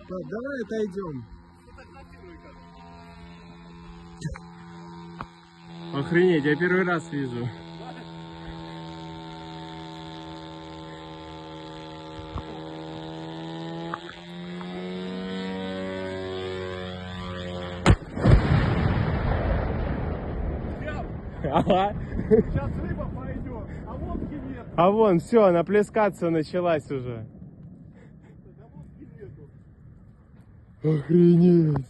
Давай отойдем. Охренеть, я первый раз вижу. Ага. Сейчас рыба пойдет, а лодки нет. А вон, все, она плескаться началась уже. Да лодки нету. Охренеть.